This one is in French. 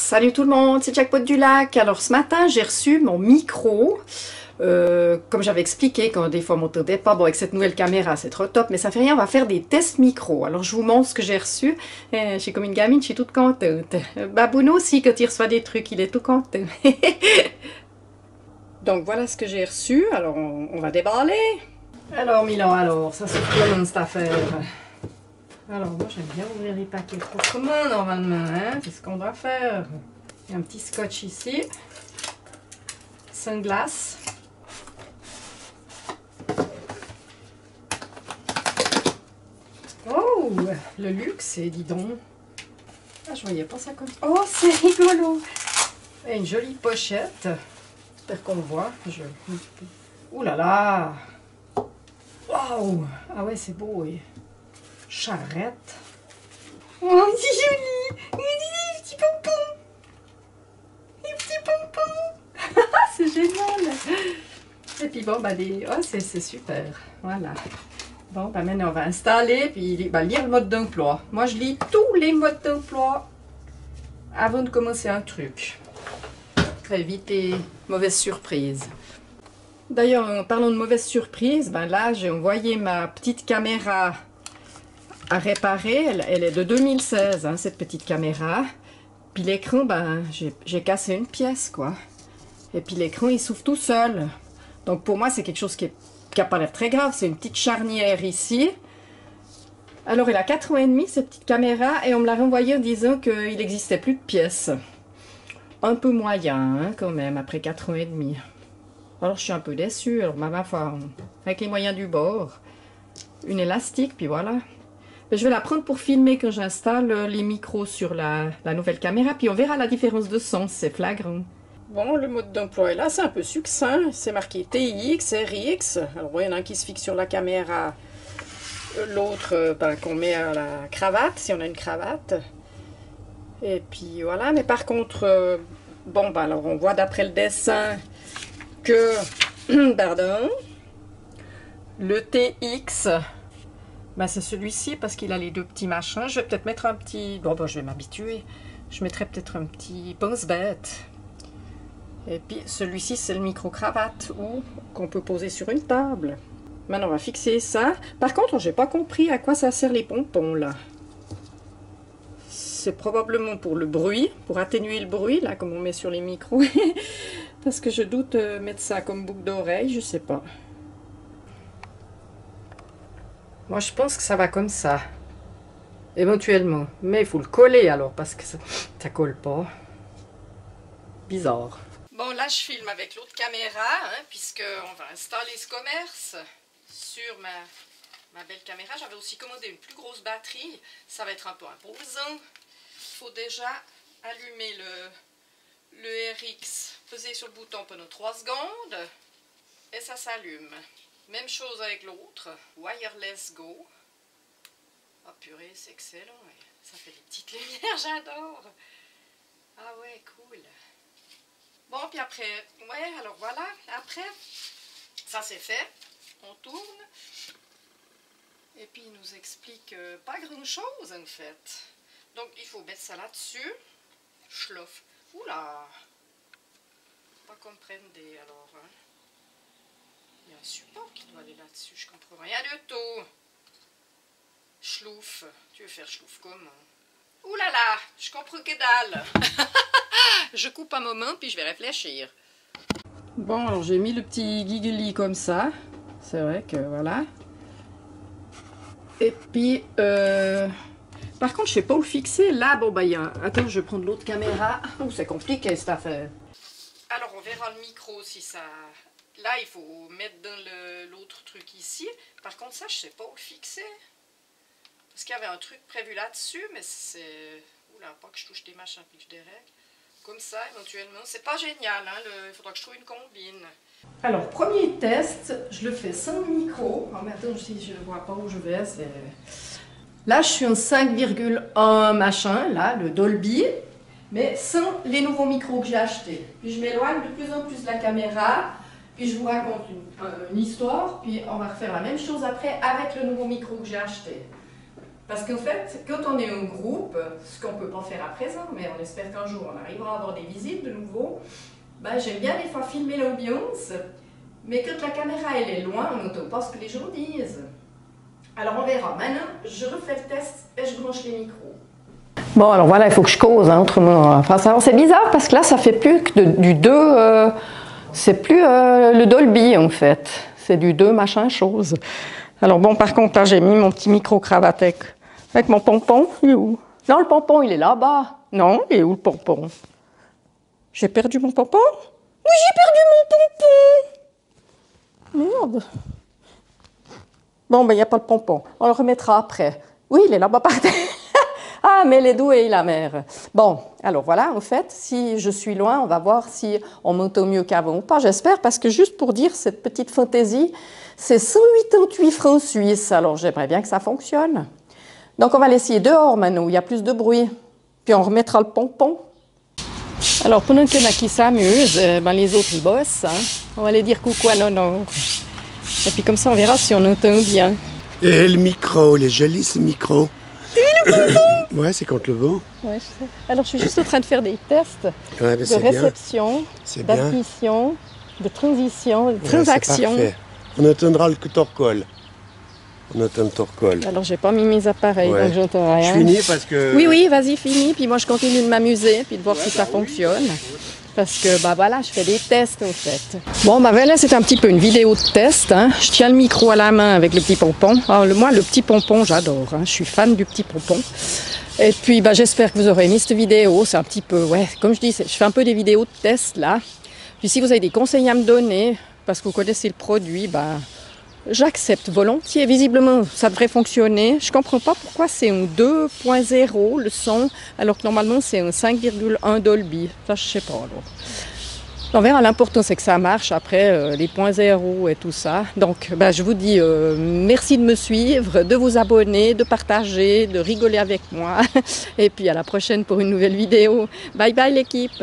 Salut tout le monde, c'est Jackpot du Lac. Alors ce matin j'ai reçu mon micro. Comme j'avais expliqué, quand des fois on m'entendait pas, bon avec cette nouvelle caméra c'est trop top, mais ça fait rien, on va faire des tests micro. Alors je vous montre ce que j'ai reçu. Je suis comme une gamine, je suis toute contente. Babouno aussi, quand il reçoit des trucs, il est tout content. Donc voilà ce que j'ai reçu, alors on va déballer. Alors Milan, alors ça se comment cette affaire? Alors moi j'aime bien ouvrir les paquets proprement normalement, hein? C'est ce qu'on doit faire. Il y a un petit scotch ici. Sunglass. Oh, le luxe, dis donc. Ah, je voyais pas ça comme ça. Oh, c'est rigolo. Et une jolie pochette. J'espère qu'on le voit. Ouh là là. Waouh. Ah ouais, c'est beau. Et... charrette. Oh, c'est joli. Des petits pompons. Des petits pompons. C'est génial. Et puis bon, bah, oh, c'est super. Voilà. Bon, bah maintenant on va installer, puis lire le mode d'emploi. Moi, je lis tous les modes d'emploi avant de commencer un truc. Pour éviter mauvaise surprise. D'ailleurs, en parlant de mauvaise surprise, ben là, j'ai envoyé ma petite caméra à réparer. Elle est de 2016, hein, cette petite caméra. Puis l'écran, ben, j'ai cassé une pièce, quoi. Et puis l'écran, il s'ouvre tout seul. Donc pour moi, c'est quelque chose qui n'a pas l'air très grave. C'est une petite charnière ici. Alors, elle a 4 ans et demi, cette petite caméra. Et on me l'a renvoyée en disant qu'il n'existait plus de pièces. Un peu moyen, hein, quand même, après 4 ans et demi. Alors, je suis un peu déçue. Alors, ma foi, avec les moyens du bord, une élastique, puis voilà. Je vais la prendre pour filmer quand j'installe les micros sur la nouvelle caméra. Puis on verra la différence de son, c'est flagrant. Bon, le mode d'emploi est là, c'est un peu succinct. C'est marqué TIX, RX. Alors, il y en a un qui se fixe sur la caméra. L'autre, qu'on met à la cravate, si on a une cravate. Et puis voilà, mais par contre, bon, ben alors on voit d'après le dessin que, pardon, le TX, ben c'est celui-ci parce qu'il a les deux petits machins. Je vais peut-être mettre un petit, bon, ben je vais m'habituer. Je mettrai peut-être un petit pense-bête. Et puis celui-ci, c'est le micro-cravate ou qu'on peut poser sur une table. Maintenant, on va fixer ça. Par contre, j'ai pas compris à quoi ça sert les pompons, là. C'est probablement pour le bruit, pour atténuer le bruit, là, comme on met sur les micros. Parce que je doute mettre ça comme boucle d'oreille, je sais pas. Moi, je pense que ça va comme ça. Éventuellement. Mais il faut le coller, alors, parce que ça colle pas. Bizarre. Bon, là, je filme avec l'autre caméra, hein, puisqu'on va installer ce commerce sur ma belle caméra. J'avais aussi commandé une plus grosse batterie. Ça va être un peu imposant. Il faut déjà allumer le RX. Peser sur le bouton pendant 3 secondes. Et ça s'allume. Même chose avec l'autre. Wireless Go. Ah purée, c'est excellent. Ça fait des petites lumières, j'adore. Ah ouais, cool. Bon, puis après, ouais, alors voilà. Après, ça c'est fait. On tourne. Et puis il nous explique pas grand chose en fait. Donc il faut mettre ça là-dessus. Schloff. Oula! Pas comme prendre des. Alors. Hein. Il y a un support qui doit aller là-dessus. Je comprends rien du tout. Schlouf. Tu veux faire schlouf comment? Ouh là là! Je comprends que dalle! Je coupe un moment puis je vais réfléchir. Bon, alors j'ai mis le petit giggly comme ça. C'est vrai que voilà. Et puis, par contre, je sais pas où le fixer. Là, bon, bah, il y a... Attends, je vais prendre l'autre caméra. Oh, c'est compliqué, cette affaire. Alors, on verra le micro si ça... Là, il faut mettre dans l'autre truc ici. Par contre, ça, je sais pas où le fixer. Parce qu'il y avait un truc prévu là-dessus, mais c'est... Oula, pas que je touche des machins puis que je dérègle. Comme ça, éventuellement. C'est pas génial, hein. Il faudra que je trouve une combine. Alors, premier test, je le fais sans micro. Oh, mais attends, si je ne vois pas où je vais, c'est... Là, je suis en 5,1 machin, là, le Dolby, mais sans les nouveaux micros que j'ai achetés. Puis je m'éloigne de plus en plus de la caméra, puis je vous raconte une histoire, puis on va refaire la même chose après avec le nouveau micro que j'ai acheté. Parce qu'en fait, quand on est un groupe, ce qu'on ne peut pas faire à présent, mais on espère qu'un jour on arrivera à avoir des visites de nouveau, ben, j'aime bien des fois filmer l'ambiance, mais quand la caméra elle est loin, on n'entend pas ce que les gens disent. Alors on verra. Maintenant, je refais le test et je branche les micros. Bon, alors voilà, il faut que je cause, hein, autrement. Enfin, c'est bizarre parce que là, ça fait plus que du 2, c'est plus le Dolby en fait. C'est du 2 machin chose. Alors bon, par contre, là, j'ai mis mon petit micro-cravate avec mon pompon. Il est où? Non, le pompon, il est là-bas. Non, il est où le pompon? J'ai perdu mon pompon? Oui, j'ai perdu mon pompon! Merde. Bon, ben, il n'y a pas le pompon. On le remettra après. Oui, il est là-bas par terre. Ah, mais les doués, la mère. Bon, alors voilà, en fait, si je suis loin, on va voir si on monte au mieux qu'avant ou pas, j'espère, parce que juste pour dire, cette petite fantaisie, c'est 188 francs suisses, alors j'aimerais bien que ça fonctionne. Donc on va l'essayer dehors maintenant, où il y a plus de bruit, puis on remettra le pompon. Alors pendant qu'il y en a qui s'amusent, ben, les autres ils bossent, hein. On va aller dire coucou à Nono. Et puis comme ça on verra si on entend bien. Et le micro, il est joli ce micro. Ouais, c'est contre le vent. Ouais, je sais. Alors je suis juste en train de faire des tests Ouais, de réception, d'admission, de transition, de transaction. Ouais, on entendra le torcol. On entend le torcol. Alors j'ai pas mis mes appareils, donc j'entends rien. Je finis parce que... Oui, oui, vas-y, finis, puis moi je continue de m'amuser, puis de voir si ça fonctionne. Parce que, bah voilà, je fais des tests en fait. Bon, bah voilà, c'est un petit peu une vidéo de test. Hein. Je tiens le micro à la main avec le petit pompon. Alors, moi, le petit pompon, j'adore. Hein. Je suis fan du petit pompon. Et puis, bah, j'espère que vous aurez aimé cette vidéo. C'est un petit peu, ouais, comme je dis, je fais un peu des vidéos de test là. Puis si vous avez des conseils à me donner, parce que vous connaissez le produit, bah, j'accepte volontiers. Visiblement, ça devrait fonctionner. Je ne comprends pas pourquoi c'est un 2.0 le son, alors que normalement c'est un 5,1 Dolby. Ça, je ne sais pas. Alors. On verra, l'important c'est que ça marche après les points zéro et tout ça. Donc, ben, je vous dis merci de me suivre, de vous abonner, de partager, de rigoler avec moi. Et puis à la prochaine pour une nouvelle vidéo. Bye bye l'équipe!